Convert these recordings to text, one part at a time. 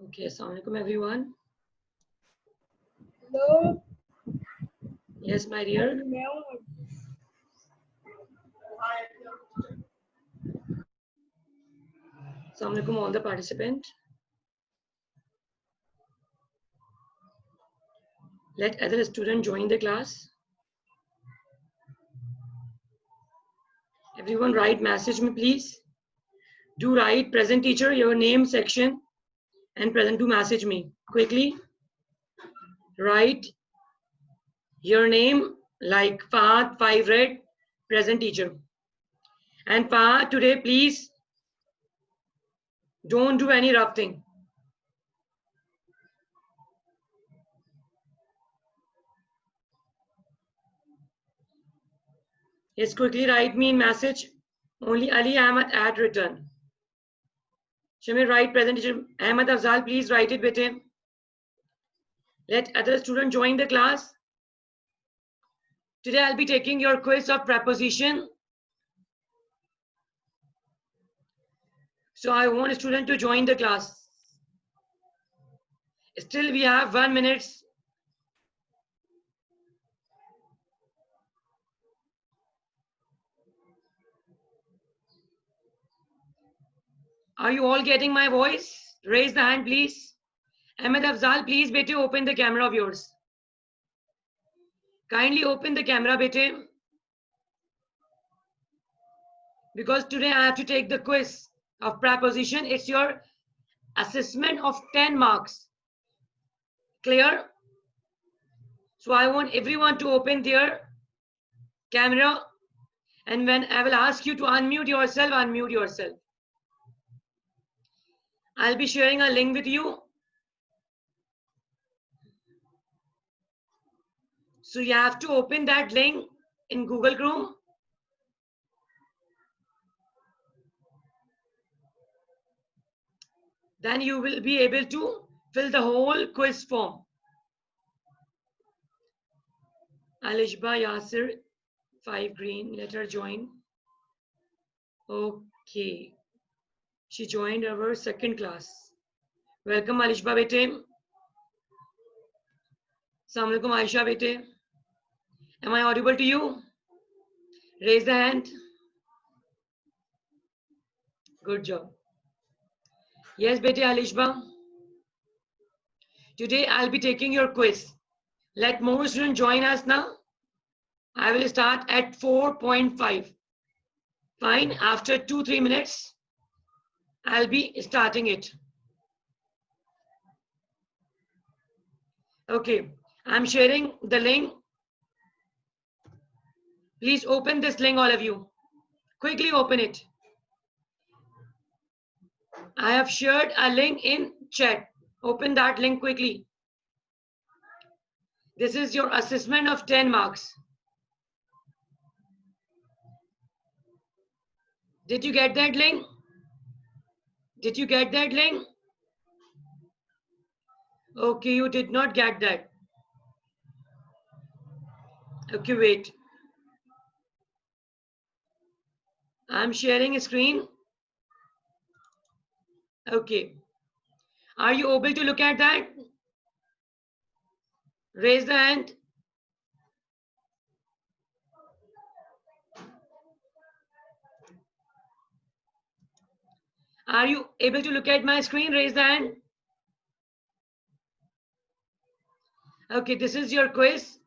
Okay, assalamu alaikum everyone. Hello. Yes, my dear. Assalamu alaikum all the participants. Let other students join the class. Everyone write message me please. Do write present teacher, your name section and present to message me. Quickly write your name like Fahad 5 red present teacher. And Fahad today please don't do any rough thing. Yes, quickly write me in message. Only Ali Ahmed at return. Shamir, write present teacher. Ahmed Afzal, please write it with him. Let other students join the class. Today I'll be taking your quiz of preposition. So I want a student to join the class. Still we have 1 minute. Are you all getting my voice? Raise the hand, please. Ahmed Afzal, please, bete, open the camera of yours. Kindly open the camera, bete. Because today I have to take the quiz of preposition. It's your assessment of 10 marks. Clear? So I want everyone to open their camera. And when I will ask you to unmute yourself, unmute yourself. I'll be sharing a link with you. So you have to open that link in Google Chrome. Then you will be able to fill the whole quiz form. Alishba Yasir, 5 green, let her join. Okay. She joined our second class. Welcome Alishba bete. Assalamu alaikum Aisha bete. Am I audible to you? Raise the hand. Good job. Yes, bete Alishba. Today I'll be taking your quiz. Let more students join us now. I will start at 4.5. Fine, after 2-3 minutes, I'll be starting it. Okay, I'm sharing the link. Please open this link, all of you. Quickly open it. I have shared a link in chat. Open that link quickly. This is your assessment of 10 marks. Did you get that link? Did you get that link? Okay, you did not get that. Okay, wait. I'm sharing a screen. Okay. Are you able to look at that? Raise the hand. Are you able to look at my screen? Raise the hand. Okay, this is your quiz.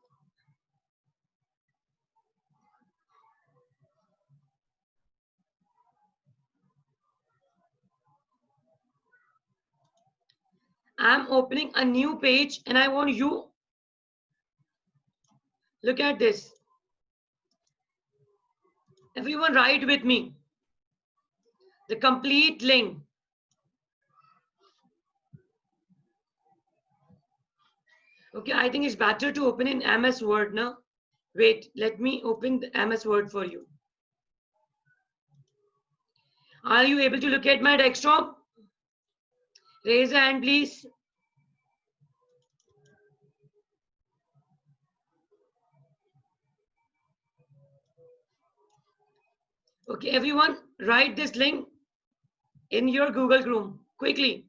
I'm opening a new page and I want you look at this. Everyone write with me. The complete link. Okay, I think it's better to open in MS Word now. Wait, let me open the MS Word for you. Are you able to look at my desktop? Raise a hand, please. Okay, everyone, write this link in your Google Chrome quickly.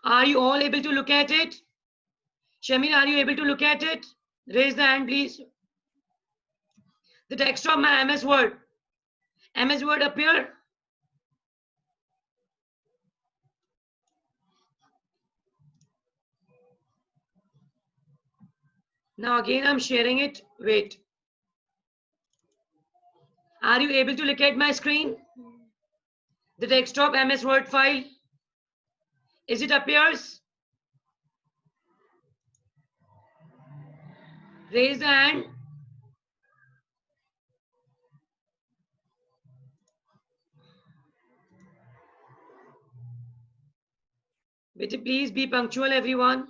Are you all able to look at it? Shamir, are you able to look at it? Raise the hand, please. The text of my MS Word. MS Word appear? Now again, I'm sharing it. Wait. Are you able to look at my screen? The desktop MS Word file. Is it appears? Raise the hand. Please be punctual, everyone.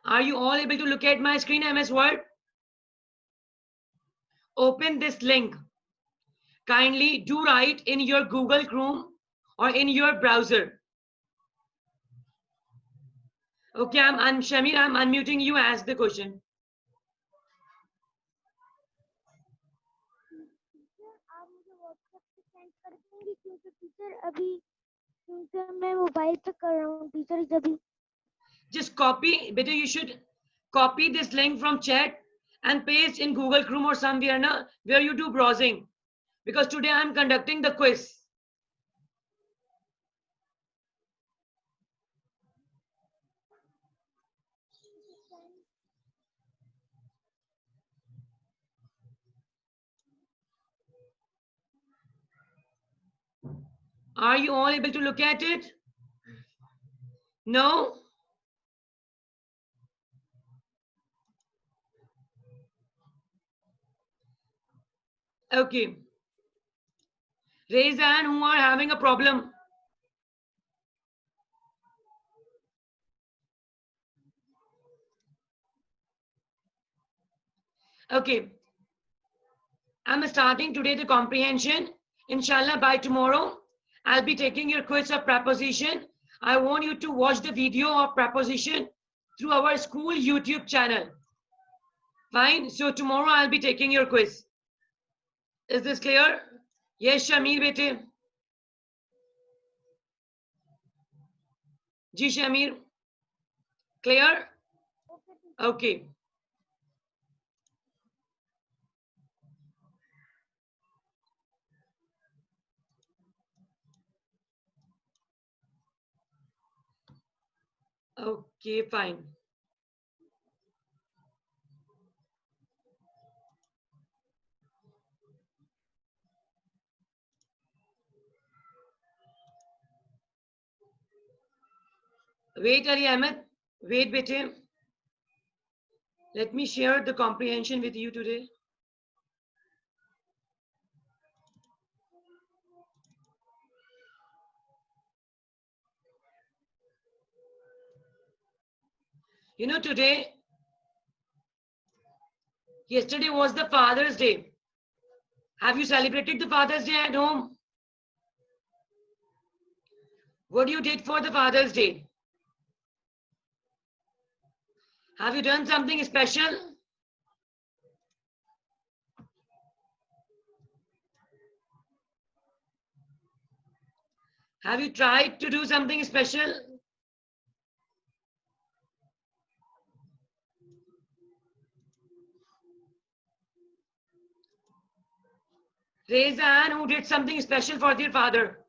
Are you all able to look at my screen, MS Word? Open this link. Kindly do write in your Google Chrome or in your browser. Okay, I'm Shamir, I'm unmuting you. Ask the question. आप मुझे WhatsApp पे send कर देंगे क्योंकि teacher अभी क्योंकि मैं mobile पे कर रहा हूँ टीचर जब Just copy, better you should copy this link from chat and paste in Google Chrome or somewhere na, where you do browsing. Because today I'm conducting the quiz. Are you all able to look at it? No? Okay. Raise the hand who are having a problem. Okay. I'm starting today the comprehension. Inshallah, by tomorrow, I'll be taking your quiz of preposition. I want you to watch the video of preposition through our school YouTube channel. Fine. So tomorrow I'll be taking your quiz. Is this clear? Yes, Shamir bete. Ji Shamir. Clear? Okay. Okay, fine. Wait, Ali Ahmed. Wait, bete. Let me share the comprehension with you today. You know, yesterday was the Father's Day. Have you celebrated the Father's Day at home? What you did for the Father's Day? Have you done something special? Have you tried to do something special? Raise the hand who did something special for their father.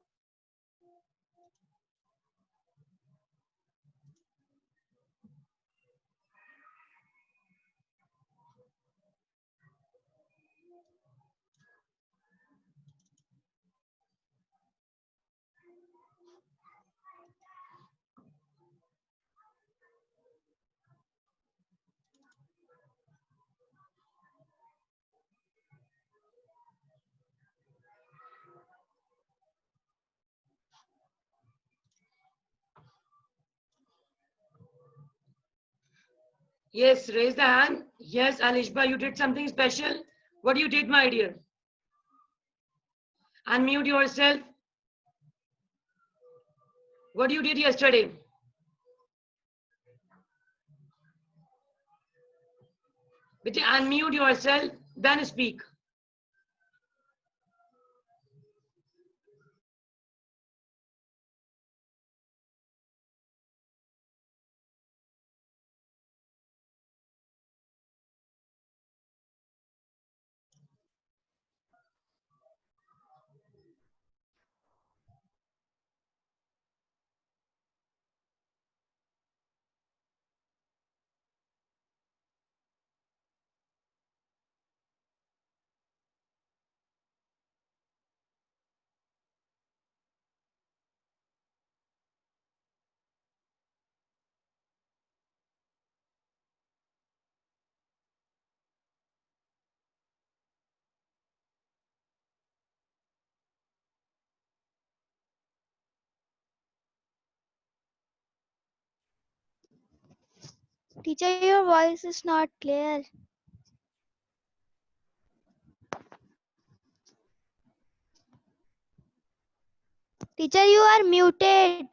Yes, raise the hand. Yes, Alishba, you did something special. What you did, my dear? Unmute yourself. What you did yesterday? Unmute yourself, then speak. Teacher, your voice is not clear. Teacher, you are muted.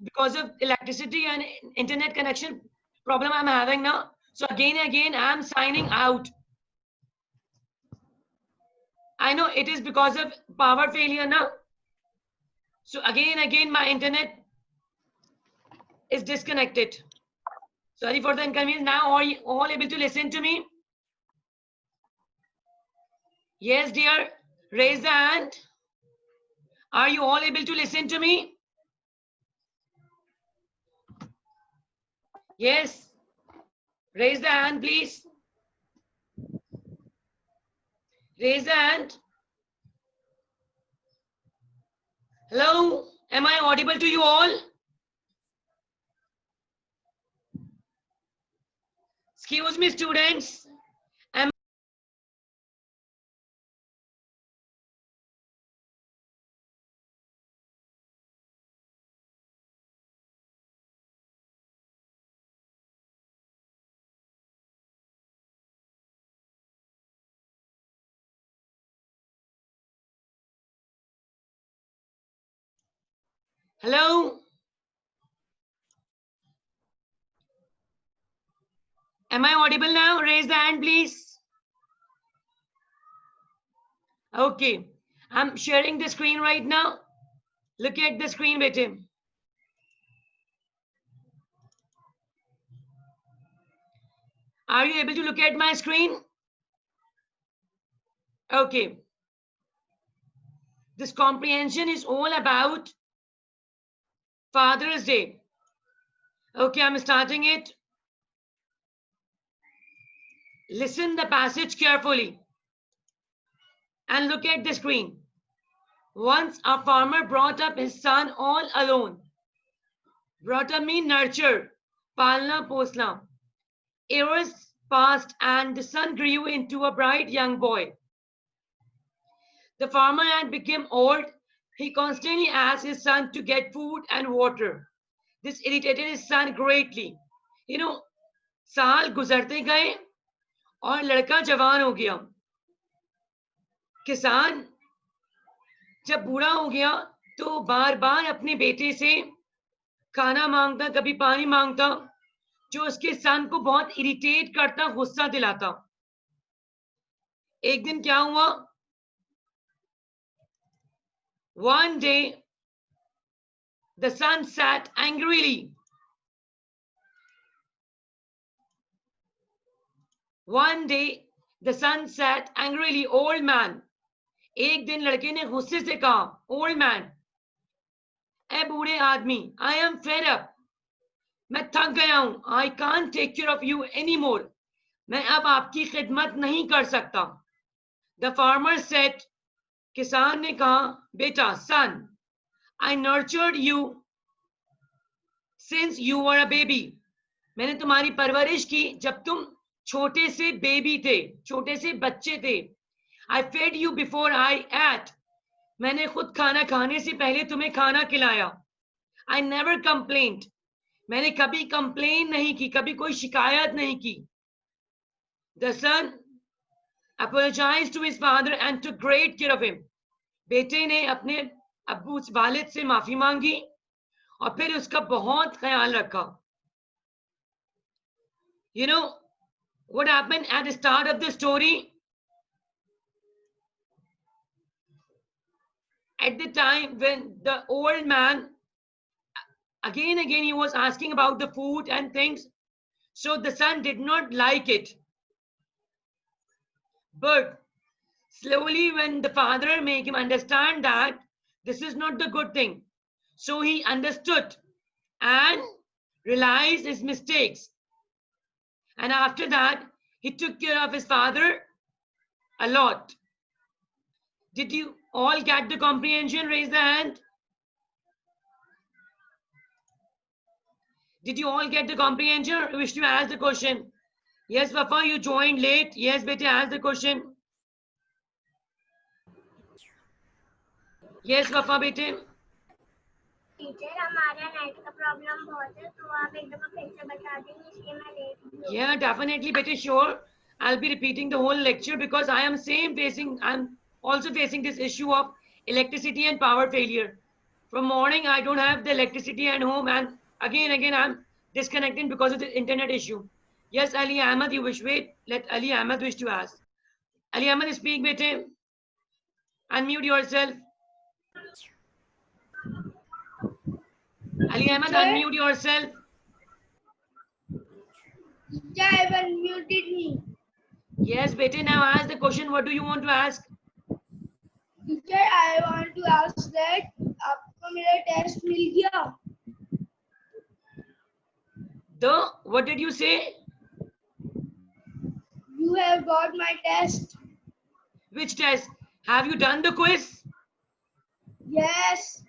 Because of electricity and internet connection problem I'm having now. So again and again, I'm signing out. I know it is because of power failure now. So again and again, my internet is disconnected. Sorry for the inconvenience. Now are you all able to listen to me? Yes, dear. Raise the hand. Are you all able to listen to me? Yes. Raise the hand, please. Raise the hand. Hello. Am I audible to you all? Excuse me, students. Hello. Am I audible now? Raise the hand, please. Okay. I'm sharing the screen right now. Look at the screen, beta. Are you able to look at my screen? Okay. This comprehension is all about Father's Day. Okay, I'm starting it. Listen the passage carefully and look at the screen. Once a farmer brought up his son all alone. Brought up means nurture, palna posna. Years passed and the son grew into a bright young boy. The farmer had become old. He constantly asked his son to get food and water. This irritated his son greatly. You know, साल गुजरते गए और लड़का जवान हो गया. किसान जब बूढ़ा हो गया तो बार बार अपने बेटे से खाना मांगता, कभी पानी मांगता, जो उसके सन को बहुत इरिटेट करता, गुस्सा दिलाता. एक दिन क्या हुआ? One day the son sat angrily. One day the son sat angrily. Old man. एक दिन लड़के ने गुस्से से कहा, ओल्ड मैन, ए बूढ़े आदमी, आई एम फेड अप, मैं थक गया हूं, I can't take care of you anymore, मैं अब आपकी खिदमत नहीं कर सकता. द फार्मर सेड, किसान ने कहा, बेटा, son, I nurtured you since you were a baby, मैंने तुम्हारी परवरिश की जब तुम छोटे से बेबी थे, छोटे से बच्चे थे. I fed you before I ate. मैंने खुद खाना खाने से पहले तुम्हें खाना खिलाया. I never complained. मैंने कभी कंप्लेन नहीं की, कभी कोई शिकायत नहीं की. The son apologized to his father and took great care of him. बेटे ने अपने अब्बू वालिद से माफी मांगी और फिर उसका बहुत ख्याल रखा. You know what happened at the start of the story? At the time when the old man, again he was asking about the food and things, so the son did not like it. But slowly when the father made him understand that this is not the good thing, so he understood and realized his mistakes, and after that he took care of his father a lot. Did you all get the comprehension? Raise the hand. Did you all get the comprehension? Wish to ask the question? Yes, Wafa, you joined late. Yes, beta, ask the question. Yes, Wafa, beta. Teacher हमारा net का problem बहुत है, तो आप एक दफा फिर से बता देंगे, इसलिए मैं late. Yeah, definitely, better sure. I'll be repeating the whole lecture because I'm also facing this issue of electricity and power failure. From morning, I don't have the electricity at home, and again, I'm disconnecting because of the internet issue. Yes, Ali Ahmed, you wish, wait, let Ali Ahmed wish to ask. Ali Ahmed, speak, bete. Unmute yourself. Ali Ahmed, unmute yourself. Teacher, I have unmuted me. Yes, bete, now ask the question. What do you want to ask? Teacher, I want to ask that आपको मेरा test मिल गया? What did you say? You have got my test. Which test? Have you done the quiz? Yes.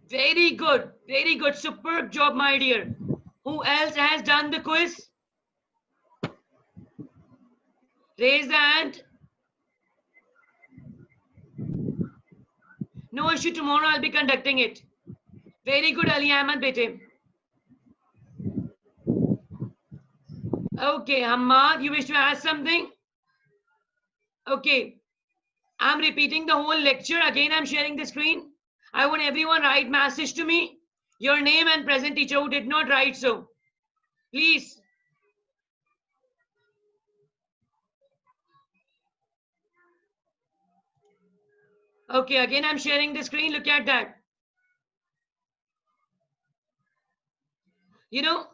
Very good. Very good. Superb job, my dear. Who else has done the quiz? Raise the hand. No issue. Tomorrow I'll be conducting it. Very good, Ali Ahmed bete. Okay, Hamad, you wish to ask something? Okay. I'm repeating the whole lecture. Again, I'm sharing the screen. I want everyone write message to me. Your name and present teacher who did not write so. Please. Okay, again, I'm sharing the screen. Look at that. You know,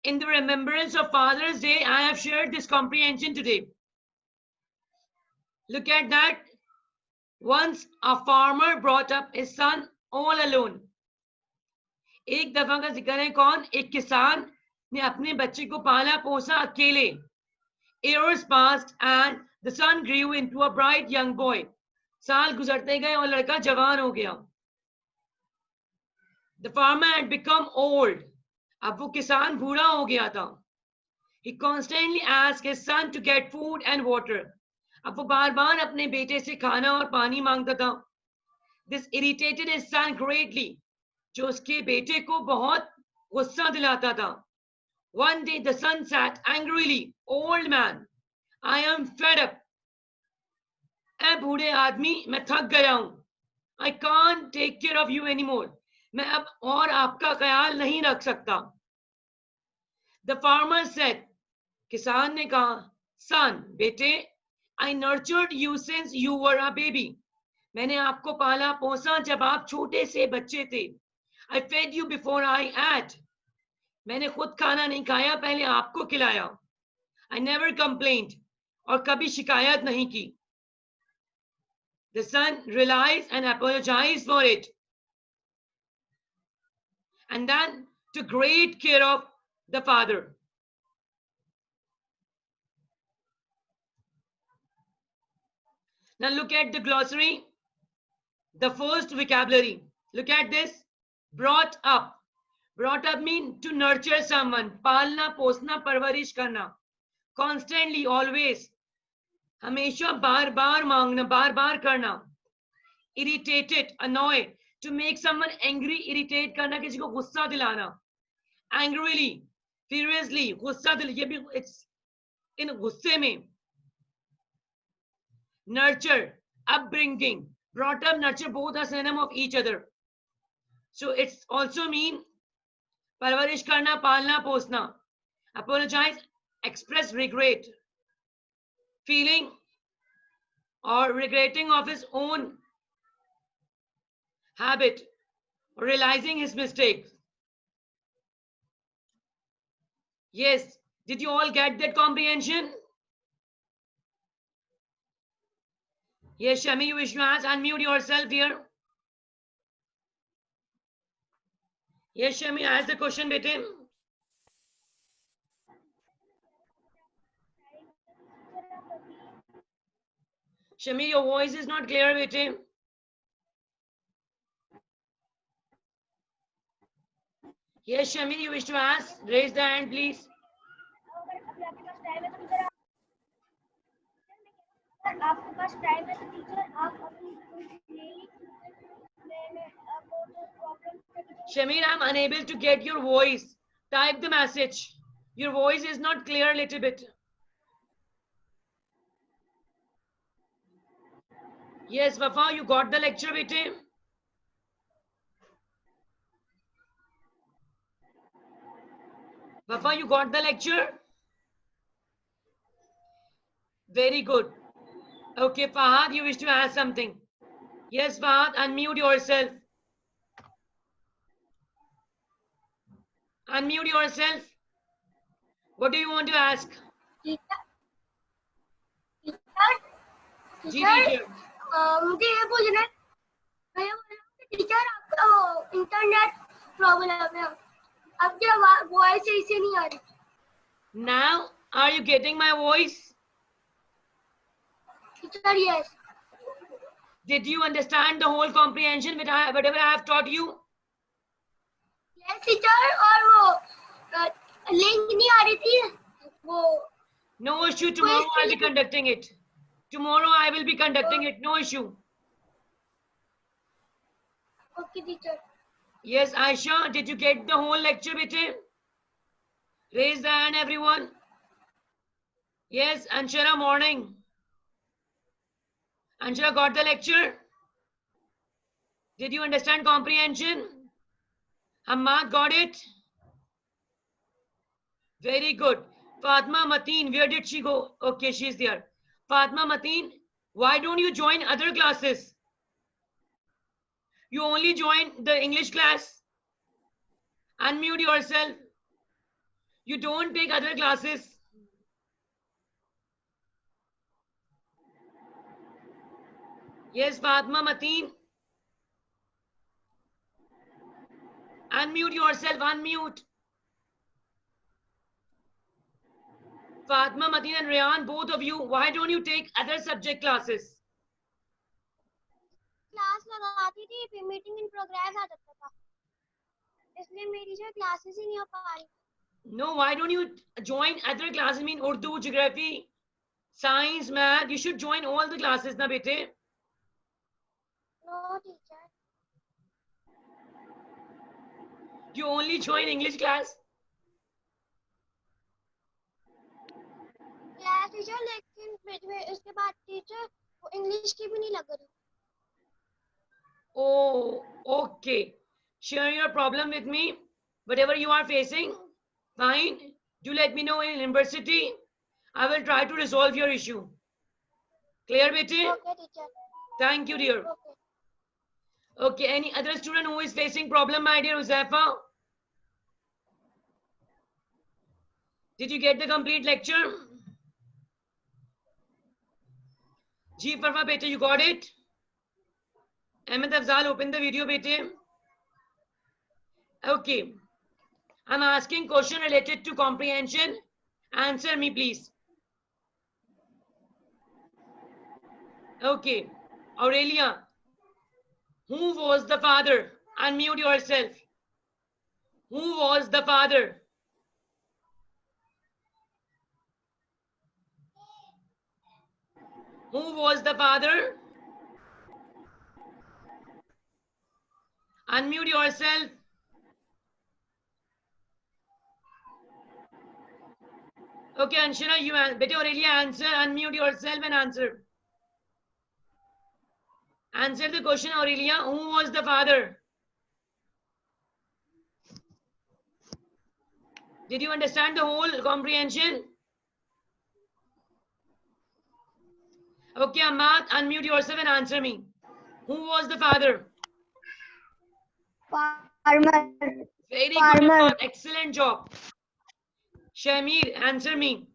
in the remembrance of Father's Day, I have shared this comprehension today. Look at that. Once a farmer brought up his son all alone. एक दफा का जिक्र है कौन? एक किसान ने अपने बच्चे को पाला पोसा अकेले. Years passed and the son grew into a bright young boy. साल गुजरते गए और लड़का जवान हो गया. The farmer had become old. अब वो किसान बूढ़ा हो गया था. He constantly asked his son to get food and water. अब वो बार बार अपने बेटे से खाना और पानी मांगता था. This irritated his son greatly. जो उसके बेटे को बहुत गुस्सा दिलाता था. One day the son sat angrily. Old man, I am fed up. ऐ बूढ़े आदमी, मैं थक गया हूं. I can't take care of you anymore. मैं अब और आपका ख्याल नहीं रख सकता. The farmer said, किसान ने कहा, son, बेटे, I nurtured you since you were a baby. मैंने आपको पाला पोसा जब आप छोटे से बच्चे थे. I fed you before I ate. मैंने खुद खाना नहीं खाया, पहले आपको खिलाया. I never complained. और कभी शिकायत नहीं की. The son realized and apologized for it. And then took great care of the father. Now look at the glossary. The first vocabulary. Look at this. Brought up. Brought up means to nurture someone. पालना, पोसना, परवरिश करना. Constantly, always. हमेशा बार बार मांगना, बार बार करना. Irritated, annoyed. To make someone angry, irritate करना, किसी को गुस्सा दिलाना. Angrily, furiously, गुस्सा दिल, ये भी it's in गुस्से में. Nurture, upbringing. Brought up, nurture, both are synonym of each other. So it's also mean परवरिश करना, पालना, पोसना. Apologize, express regret, feeling or regretting of his own habit, or realizing his mistakes. Yes, did you all get that comprehension? Yes, Shami, you wish to ask? Unmute yourself here. Yes, Shami, ask the question, bete. Shami, your voice is not clear, bete. Yes, Shami, you wish to ask? Raise the hand, please. आपके पास time है तो teacher आप अपनी मैंने आपको Shamir, I'm unable to get your voice. Type the message. Your voice is not clear a little bit. Yes, Wafa, you got the lecture, bete? Wafa, you got the lecture? Very good. Okay, Fahad, you wish to ask something? Yes, Fahad, unmute yourself. Unmute yourself. What do you want to ask? जी teacher teacher मुझे ये पूछना है, मैं ये बोल रहा हूँ कि टीचर आपका इंटरनेट प्रॉब्लम है, आपकी वॉइस सही से नहीं आ रही. Now, are you getting my voice? Teacher yes. Did you understand the whole comprehension whatever I have taught you? Yes teacher, और वो लिंक नहीं आ रही थी वो. No issue. Tomorrow I'll be conducting it. Tomorrow I will be conducting it. No issue. Okay teacher. Yes, Aisha, did you get the whole lecture, bete? Raise the hand, everyone. Yes, Anshara, morning. Anshara got the lecture? Did you understand comprehension? Hamad got it? Very good. Fatma Mateen, where did she go? Okay, she's there. Fatma Mateen, why don't you join other classes? You only join the English class. Unmute yourself. You don't take other classes. Yes, Fatma Mateen. Unmute yourself, unmute. Fatma Mateen and Rayan, both of you, why don't you take other subject classes? Class लगाती थी फिर meeting in progress आ जाता था, इसलिए मेरी जो classes ही नहीं हो पा रही. No, why don't you join other classes? I mean, Urdu, geography, science, math. You should join all the classes, na bete. No teacher. You only join English class. Class teacher, लेकिन बीच में इसके बाद teacher वो English की भी नहीं लग रही. Oh, okay. Share your problem with me. Whatever you are facing, fine. Do let me know in university. I will try to resolve your issue. Clear, bete? Okay teacher. Thank you, dear. Okay. Okay, any other student who is facing problem, my dear Uzaifa? Did you get the complete lecture? Ji Farfa, bete, you got it? Ahmed Afzal, open the video, bete. Okay. I'm asking question related to comprehension. Answer me, please. Okay. Aurelia, who was the father? Unmute yourself. Who was the father? Who was the father? Unmute yourself. Okay, Anshara, you better Aurelia answer. Unmute yourself and answer. Answer the question, Aurelia. Who was the father? Did you understand the whole comprehension? Okay, Ahmad, unmute yourself and answer me. Who was the father? Farmer. Very good, Farmer. Ahmad. Excellent job. Shamir, answer me.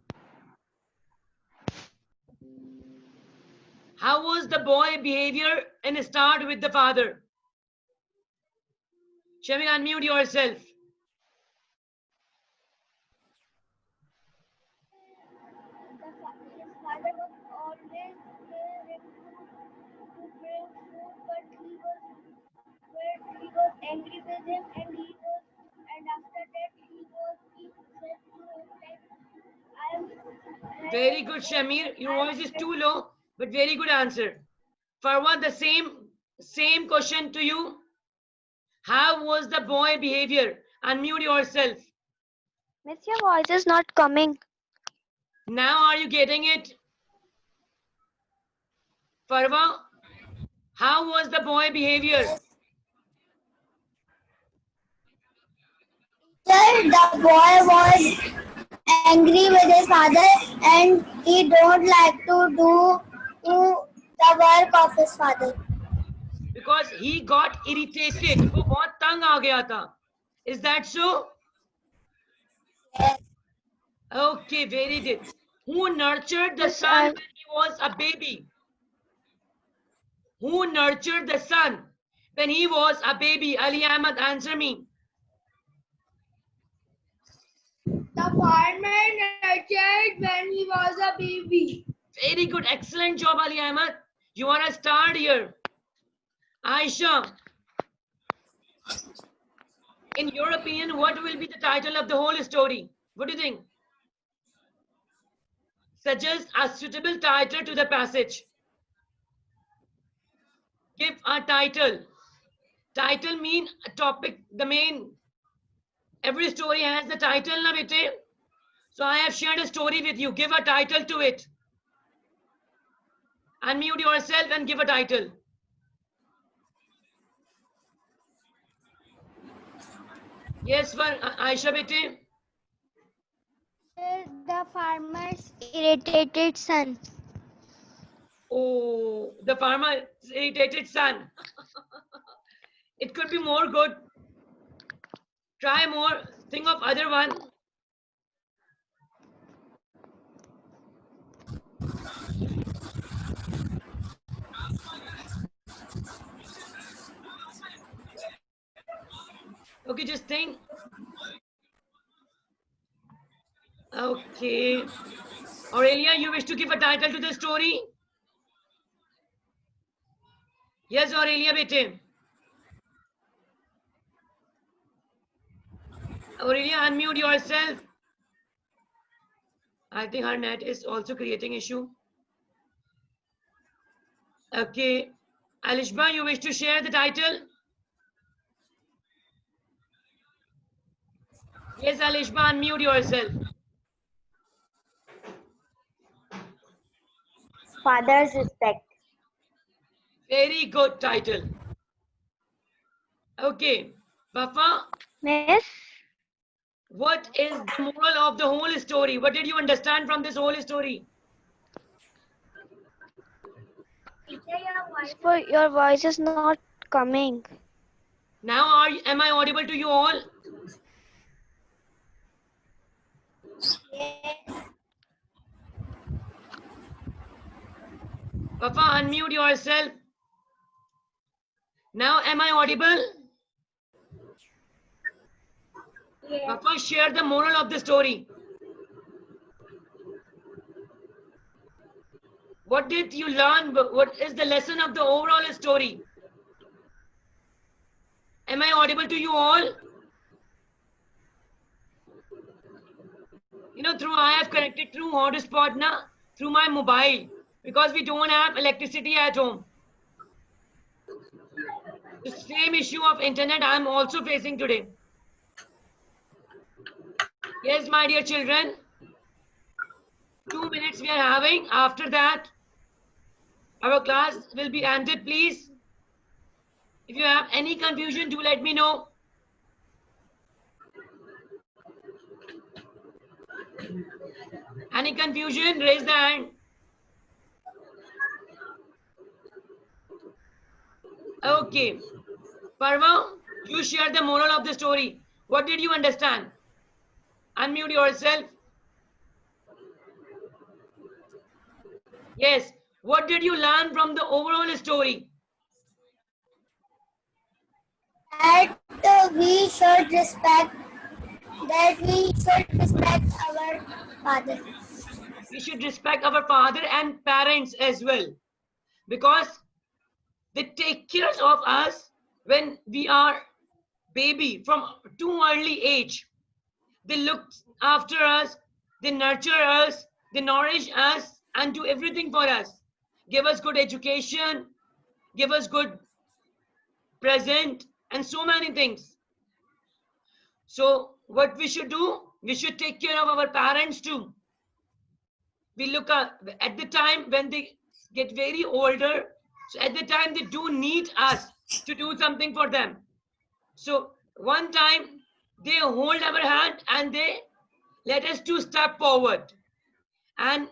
How was the boy behavior and start with the father? Shamir, unmute yourself. His father was always there to bring food, but he was angry with him, and after that he said to him like, Very good, Shamir. Your voice is too low, but very good answer. Farwa, the same question to you. How was the boy behavior? Unmute yourself. Miss, your voice is not coming. Now are you getting it? Farwa, how was the boy behavior? The boy was angry with his father and he don't like to do the work of his father. Because he got irritated. वो बहुत तंग आ गया था. Is that so? Yes. Okay, very good. Who nurtured the Yes, son when he was a baby? Who nurtured the son when he was a baby? Ali Ahmed, answer me. The farmer nurtured when he was a baby. Very good. Excellent job, Ali Ahmed. You want to start here. Aisha, in your opinion, what will be the title of the whole story? What do you think? Suggest a suitable title to the passage. Give a title. Title mean a topic, the main. Every story has the title, na bete? So I have shared a story with you. Give a title to it. Unmute yourself and give a title. Yes, for Aisha bete. The farmer's irritated son. Oh, the farmer's irritated son. It could be more good. Try more. Think of other one. Okay, just think. Okay. Aurelia, you wish to give a title to the story? Yes, Aurelia, bete. Aurelia, unmute yourself. I think her net is also creating issue. Okay. Alishba, you wish to share the title? Yes, Alishba, unmute yourself. Father's respect. Very good title. Okay. Wafa, Miss, what is the moral of the whole story? What did you understand from this whole story? your voice is not coming. Now, am I audible to you all? Wafa, unmute yourself. Now, am I audible? Yes. Wafa, share the moral of the story. What did you learn? What is the lesson of the overall story? Am I audible to you all? You know, I have connected through hotspot na, through my mobile, because we don't have electricity at home. The same issue of internet I am also facing today. Yes, my dear children. 2 minutes we are having. After that, our class will be ended, please. If you have any confusion, do let me know. Any confusion, raise the hand. Okay. Parva, you share the moral of the story. What did you understand? Unmute yourself. Yes. What did you learn from the overall story? That we should respect our father. We should respect our father and parents as well, because they take care of us when we are baby from too early age. They look after us, they nurture us, they nourish us and do everything for us. Give us good education, give us good present and so many things. So what we should do, we should take care of our parents too. We look at the time when they get very older, so at the time they do need us to do something for them. So one time they hold our hand and they let us to step forward, and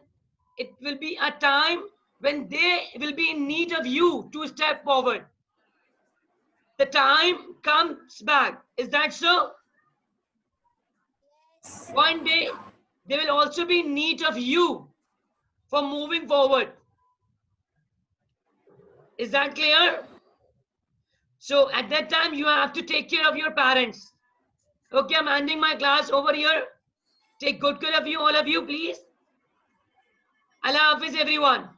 it will be a time when they will be in need of you to step forward. The time comes back. Is that so? One day they will also be in need of you for moving forward. Is that clear? So at that time you have to take care of your parents. Okay, I'm ending my class over here. Take good care of you, all of you, please. Allah Hafiz, everyone.